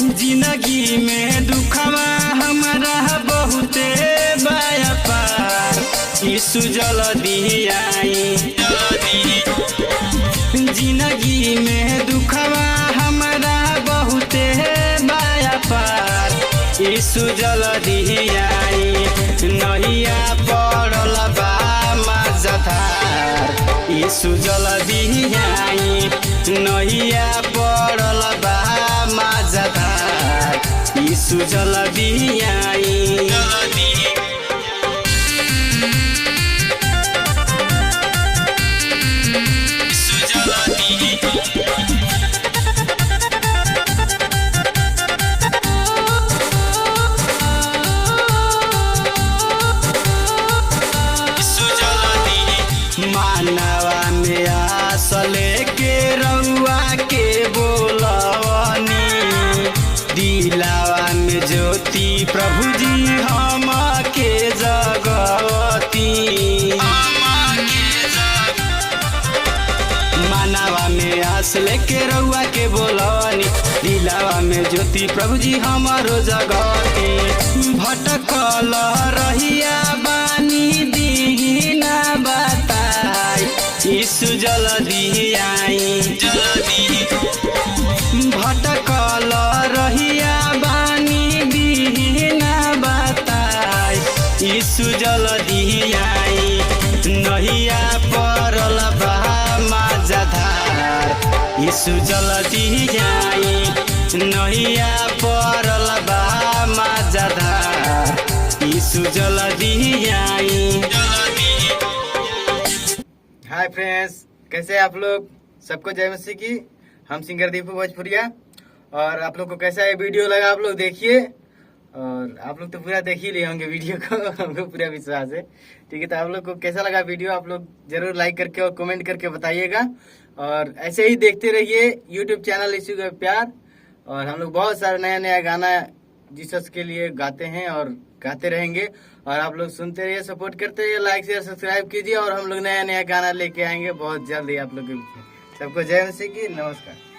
जिंदगी में दुखवा हमारा बहुते बाया पार, यीशु जल्दी आई। जिंदगी में दुखवा हमारा बहुते बाया पार, यीशु जल्दी आई। नहिया पड़ल बा मझधार, यीशु जल्दी आई। नहिया पड़ल बा मझधार, यीशु जल्दी आई। मानवा में आस लेके रउआ के बोलवनी, दिलावा में ज्योति प्रभु जी हम के जगवती। मानवा में आस लेके रउआ के बोलवनी, दिलावा में ज्योति प्रभु जी हमारो जगवती। भटकल रहिया बानी दीना बताई, यीशु जल्दी आई। भटकल रहिया बानी दीना बताई, यीशु जल्दी आई। नहिया पड़ल बा मझधार, यीशु जल्दी आई। नहिया पड़ल बा मझधार, यीशु जल्दी आई। हाय फ्रेंड्स, कैसे हैं आप लोग? सबको जय मसीह की। हम सिंगर दीपू भोजपुरिया। और आप लोग को कैसा ये वीडियो लगा आप लोग देखिए, और आप लोग तो पूरा देख ही लिए होंगे वीडियो को, हमको पूरा विश्वास है। ठीक है, तो आप लोग को कैसा लगा वीडियो आप लोग जरूर लाइक करके और कमेंट करके बताइएगा। और ऐसे ही देखते रहिए यूट्यूब चैनल यीशु का प्यार। और हम लोग बहुत सारा नया नया गाना जीसस के लिए गाते हैं और गाते रहेंगे। और आप लोग सुनते रहिए, सपोर्ट करते रहिए, लाइक शेयर सब्सक्राइब कीजिए। और हम लोग नया नया गाना लेके आएंगे बहुत जल्दी आप लोग के बीच में। सबको जय मसीह की। नमस्कार।